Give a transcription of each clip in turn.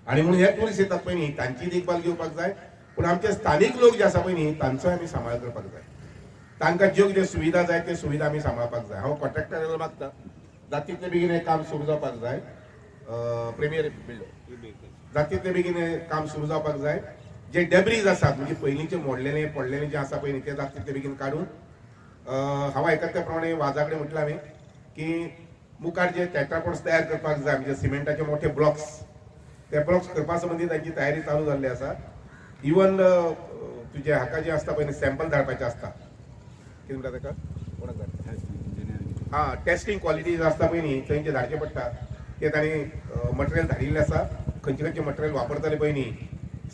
आणि म्हणून हे टुरिस्ट येतात पळय न्ही तांची देखभाल घेवपाक जाय. पूण आमचे स्थानिक लोक जे आसा पळय न्ही तांचोय आमी सांबाळ करपाक जाय. तांकां ज्यो कितें सुविधा जाय त्यो सुविधा आमी सांबाळपाक जाय. हांव कॉन्ट्रॅक्टराक मागता जाता तितले बेगीन हें काम सुरू जावपाक जाय. प्रिमियर जाता तितले बेगीन हें काम सुरू जावपाक जाय. जे डेब्रीज आसात म्हणजे पयलींचे मोडलेले पडलेले जे आसा पळय न्ही ते जाता तितले बेगीन काडून हांव आयकता त्या प्रमाणे वाजाकडे म्हटलें हांवें की मुखार जे टेट्रापोड्स तयार करपाक जाय म्हणजे सिमेंटाचे मोठे ब्लॉक्स ते ब्लॉक्स करपा संबंधी तांची तयारी चालू जाल्ली आसा. इवन तुजे हाका जे आसता पळय सॅम्पल धाडपाचे आसता कितें म्हणटा ताका कोणाक धाडटा हां टेस्टिंग क्वॉलिटी जो आसता पळय न्ही थंय जे धाडचे पडटा ते तांणी मटेरियल धाडिल्लें आसा. खंयचे खंयचे मटेरियल वापरताले पळय न्ही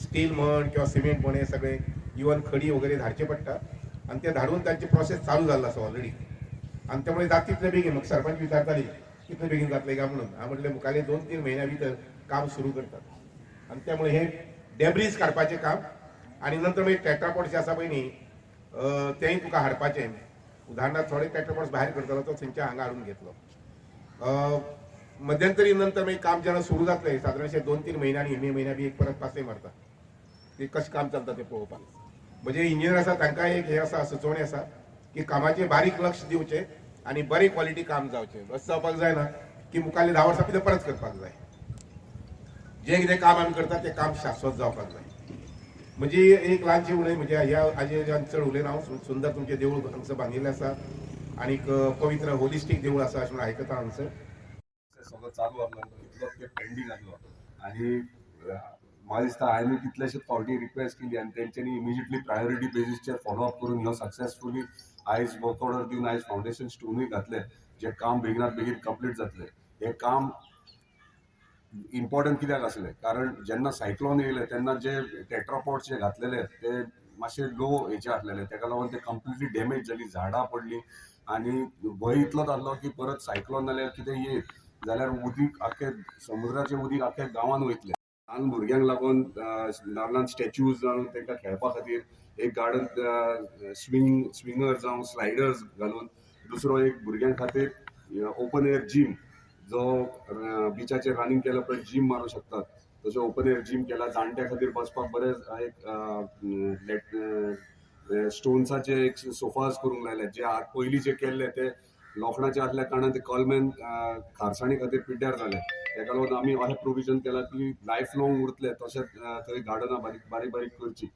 स्टील म्हण किंवा सिमेंट म्हण हे सगळे इवन खडी वगैरे धाडचे पडटा आणि ते धाडून तांची प्रोसेस चालू जाल्लो आसा ऑलरेडी. आणि त्यामुळे जाता तितले बेगीन म्हाका सरपंच विचारताली कितले बेगीन जातले काय म्हणून. हांव म्हटलें मुखाल्ले 2-3 म्हयन्या भितर काम सुरू करतात. आणि त्यामुळे हे डेब्रीज काडपाचें काम आणि नंतर मागीर टेट्रापॉड्स जे आसा पळय न्ही तेंय तुका हाडपाचें. उदाहरणार्थ थोडे टेट्रापॉड्स भायर करतलो तो थंयच्या हांगा हाडून घेतलो. मध्यंतरी नंतर मागीर काम जेन्ना सुरू जातलें सादारणशे 2-3 म्हयन्यांनी मे म्हयन्या बी एक परत पासय मारता की कशें काम चलता तें पळोवपाक. म्हणजे इंजिनियर आसा तांकां एक हे आसा सुचोवणी आसा की कामाचेर बारीक लक्ष दिवचें आणि बरी क्वॉलिटी काम जावचें. अशें जावपाक जायना की मुखाल्ले 10 वर्सां भितर परत करपाक जाय. जें कितें काम आमी करता तें काम शाश्वत जावपाक जाय. म्हणजे एक ल्हानशी उलय म्हणजे ह्या हाजेर चड उलयना हांव. सुंदर तुमचें देवूळ हांगसर बांदिल्लें आसा आनीक पवित्र होलिस्टीक देवूळ आसा अशें म्हणून आयकता हांगसर. सगळं चालू आसलो इतलो ते पेंडींग आसलो आनी म्हाका दिसता हांवें कितलेशेच फावटी रिक्वेस्ट केली आनी तेंच्यांनी इमिजिएटली प्रायोरिटी बेजीसचेर फॉलोअप करून ह्यो सक्सेसफुली आयज वर्क ऑर्डर दिवन आयज फावंडेशन स्टोनूय घातले जे काम बेगिनात बेगीन कंप्लीट जातले. हे काम इम्पॉर्टंट कित्याक आसलें कारण जेन्ना सायक्लोन येयले तेन्ना जे टेट्रापॉड्स जे घातलेले ते मातशे लो हेचे आसलेले तेका लागून ते कंप्लिटली डॅमेज जाली झाडां पडलीं आनी भंय इतलो जाल्लो की परत सायक्लोन नाल्यार कितें येयत जाल्यार उदीक आख्खे समुद्राचें उदीक आख्ख्या गांवांत वयतलें. ल्हान भुरग्यांक लागून ल्हान ल्हान स्टॅच्यूज जावन तांकां खेळपा खातीर एक गार्डन स्विंगर जावं स्लायडर्स घालून दुसरो एक भुरग्यां खातीर ओपन एअर जिम जो बिचाचेर रनिंग केल्या पळय जिम मारूं शकतात तसो ओपन एअर जिम केला. जाणट्या खातीर बसपाक बरे एक स्टोन्साचे एक सोफाज करूंक लायले जे पयलीं जे केल्ले ते लोखणाचे आसल्या कारणान ते कॉलमॅन खारसाणी खातीर पिड्ड्यार जाले. ताका लागून आमी अशें प्रोविजन केलां की लायफ लाँग उरतले तशेंच थंय गार्डनां बारीक बारीक करची.